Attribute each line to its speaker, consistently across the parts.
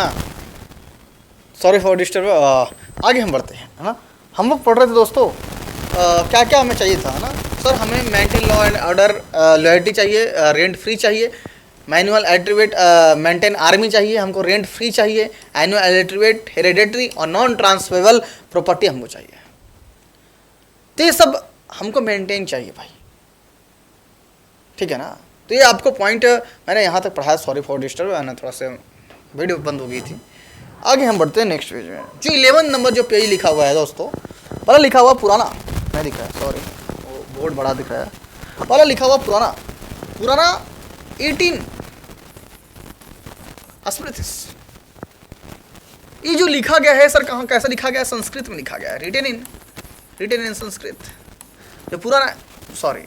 Speaker 1: हाँ, sorry for disturb. आगे हम बढ़ते हैं, है ना। हम लोग पढ़ रहे थे दोस्तों, क्या क्या हमें चाहिए था, है ना सर। हमें maintain law and order, loyalty चाहिए, रेंट फ्री चाहिए, मैनुअल एट्रीब्यूट, मेंटेन आर्मी चाहिए, हमको रेंट फ्री चाहिए, एनुअल एट्रीब्यूट, हेरिडेटरी और नॉन ट्रांसफरेबल प्रॉपर्टी हमको चाहिए। तो ये सब हमको मेंटेन चाहिए भाई, ठीक है ना। तो ये आपको पॉइंट मैंने यहाँ तक पढ़ाया, सॉरी फॉर डिस्टर्ब, है ना, थोड़ा सा वीडियो बंद हो गई थी। आगे हम बढ़ते हैं नेक्स्ट पेज में। जो 11 नंबर जो पेज लिखा हुआ है दोस्तों, पहला लिखा हुआ पुराना, नहीं दिख रहा है, सॉरी, बोर्ड बड़ा दिख रहा है। पहला लिखा हुआ पुराना, पुराना 18 स्मृतिस। ये जो लिखा गया है सर, कहाँ कैसा लिखा गया है? संस्कृत में लिखा गया है, रिटेन इन संस्कृत। जो पुराना, सॉरी,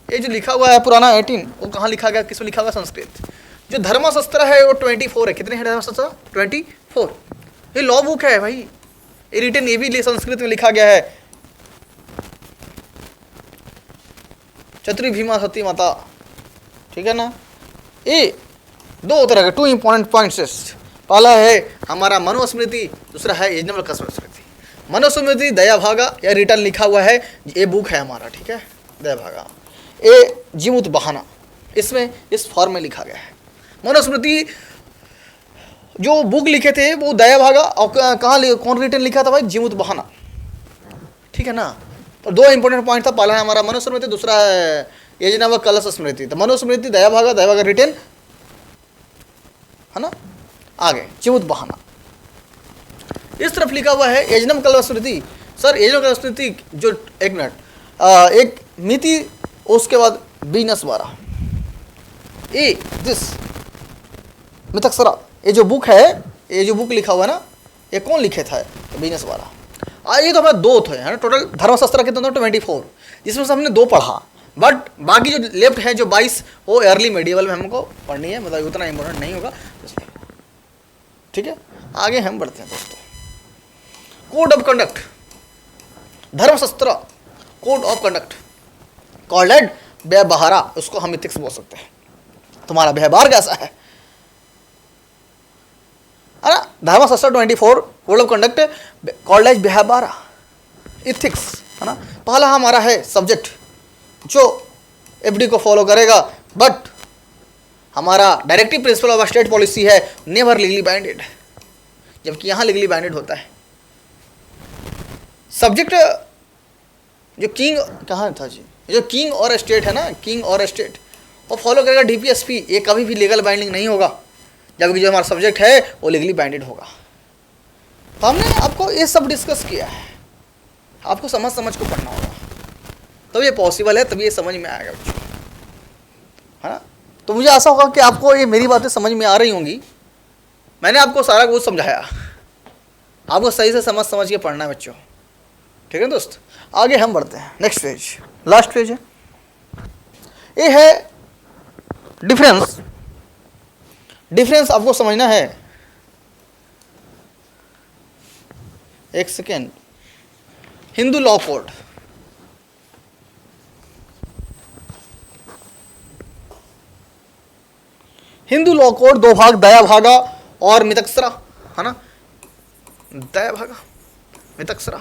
Speaker 1: ये जो लिखा हुआ है पुराना 18, वो कहाँ लिखा गया, किसमें लिखा हुआ? संस्कृत। जो धर्मशास्त्र है वो 24 है। कितने हैं धर्मशास्त्र? 24। ये लॉ बुक है भाई, ये रिटन, ये भी संस्कृत में लिखा गया है। चतुरी भीमा सती माता, ठीक है ना। ये दो तरह के 2 इंपॉर्टेंट पॉइंट्स। पहला है हमारा मनुस्मृति, दूसरा है यज्ञवल्क्य का स्मृति। मनुस्मृति दयाभागा या रिटर्न लिखा हुआ है, ये बुक है हमारा, ठीक है, दयाभागा। ये जीमूत बहाना, इसमें इस फॉर्म में लिखा गया है। मनुस्मृति जो बुक लिखे थे वो दयाभागा, और कहाँ कौन रिटर्न लिखा था भाई? जीमूत बहाना, ठीक है ना। तो 2 इंपॉर्टेंट पॉइंट था, पहला है हमारा मनुस्मृति, दूसरा है यज्ञवल्क्य स्मृति। तो मनुस्मृति दयाभागा रिटर्न, है ना। आगे जीमूत बहाना, इस तरफ लिखा हुआ है यज्ञवल्क्य स्मृति। सर यज्ञवल्क्य स्मृति जो, एक मिनट, एक मिति, उसके बाद बीनस वारा, ए दिस मितक्षरा। ये जो बुक है, ये जो बुक लिखा हुआ है ना, ये कौन लिखे था? बीनस वारा। ये तो हमारा 2 थे, है ना। टोटल धर्मशास्त्र कितने थे? 24, जिसमें से हमने 2 पढ़ा, बट बाकी जो लेफ्ट है जो 22, वो अर्ली मेडिवल में हमको पढ़नी है, मतलब उतना इंपॉर्टेंट नहीं होगा इसलिए, ठीक है। आगे हम बढ़ते हैं दोस्तों। कोड ऑफ कंडक्ट, धर्मशास्त्र कोड ऑफ कंडक्ट, कॉल्ड व्यवहारा, उसको हम इथिक्स बोल सकते हैं। तुम्हारा व्यवहार कैसा है ना। धर्मशास्त्र 24, code of conduct called as व्यवहारा, इथिक्स, है ना। पहला हमारा है सब्जेक्ट, जो एफडी को फॉलो करेगा, बट हमारा directive principle of state policy है नेवर लीगली बाइंडेड, जबकि यहाँ लीगली बाइंडेड होता है। सब्जेक्ट जो किंग, कहाँ था जी, जो किंग और स्टेट है ना, किंग और स्टेट, वो फॉलो करेगा डीपीएसपी, ये कभी भी लीगल बाइंडिंग नहीं होगा, जबकि जो हमारा सब्जेक्ट है वो लीगली बाइंडेड होगा। तो हमने आपको ये सब डिस्कस किया है, आपको समझ को पढ़ना होगा, तब ये पॉसिबल है, तभी ये समझ में आएगा बच्चों, है ना। तो मुझे आशा होगा कि आपको ये मेरी बातें समझ में आ रही होंगी। मैंने आपको सारा कुछ समझाया, आपको सही से समझ के पढ़ना है बच्चों, ठीक है दोस्त। आगे हम बढ़ते हैं, नेक्स्ट पेज, लास्ट पेज है। ये है डिफरेंस आपको समझना है। एक second, Hindu law code, Hindu law code 2 भाग, दयाभागा और मितक्षरा, है ना। दयाभागा, मितक्षरा।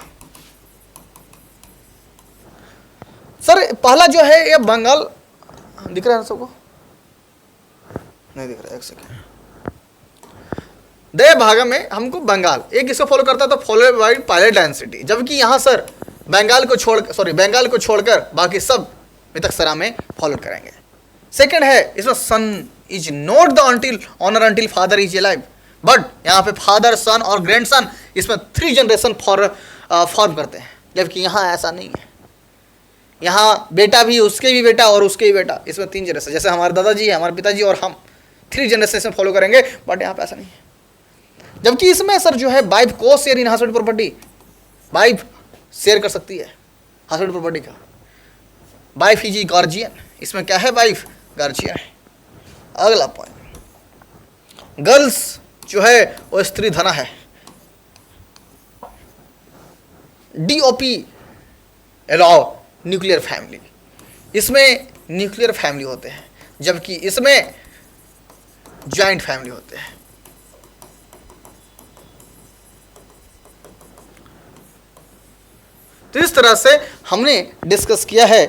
Speaker 1: सर पहला जो है ये बंगाल, दिख रहा है सबको? नहीं दिख रहा, एक सेकेंड। दयाभागा में हमको बंगाल एक इसको फॉलो करता है, तो फॉलो बाय पायलट डेंसिटी, जबकि यहाँ सर बंगाल को छोड़कर बाकी सब मितक्षरा में फॉलो करेंगे। सेकंड है इसमें son is not the until owner until father is alive, but यहाँ पे फादर, सन और ग्रैंड सन, इसमें 3 जनरेशन फॉर्म करते हैं, जबकि यहाँ ऐसा नहीं है। यहाँ बेटा भी, उसके भी बेटा और उसके भी बेटा, इसमें 3 जनरेशन, जैसे हमारे दादाजी है, हमारे पिताजी और हम 3 जनरेशन फॉलो करेंगे, बट यहाँ पे ऐसा नहीं है। जबकि इसमें सर जो है वाइफ को share in household property, wife share कर सकती है हाउसहोल्ड प्रॉपर्टी का, वाइफ इज गार्जियन, इसमें क्या है? वाइफ गार्जियन है। अगला पॉइंट, गर्ल्स जो है वो स्त्री धना है। डीओपी अलाउ न्यूक्लियर फैमिली, इसमें न्यूक्लियर फैमिली होते हैं, जबकि इसमें जॉइंट फैमिली होते हैं। तो इस तरह से हमने डिस्कस किया है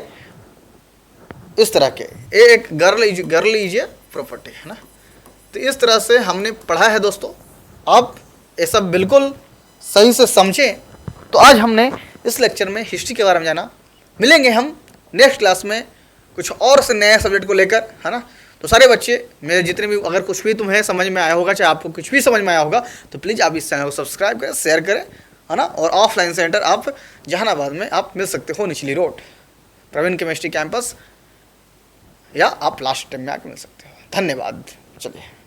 Speaker 1: इस तरह के, एक घर लीजिए प्रॉपर्टी, है ना। तो इस तरह से हमने पढ़ा है दोस्तों, आप ये सब बिल्कुल सही से समझें। तो आज हमने इस लेक्चर में हिस्ट्री के बारे में जाना। मिलेंगे हम नेक्स्ट क्लास में कुछ और से नए सब्जेक्ट को लेकर, है ना। तो सारे बच्चे मेरे जितने भी, अगर कुछ भी तुम्हें समझ में आया होगा, चाहे आपको कुछ भी समझ में आया होगा, तो प्लीज़ आप इस चैनल को सब्सक्राइब करें, शेयर करें, है ना। और ऑफलाइन सेंटर आप जहानाबाद में आप मिल सकते हो, निचली रोड प्रवीण केमिस्ट्री कैंपस, या आप लास्ट टाइम में आकर मिल सकते हो। धन्यवाद। चलिए।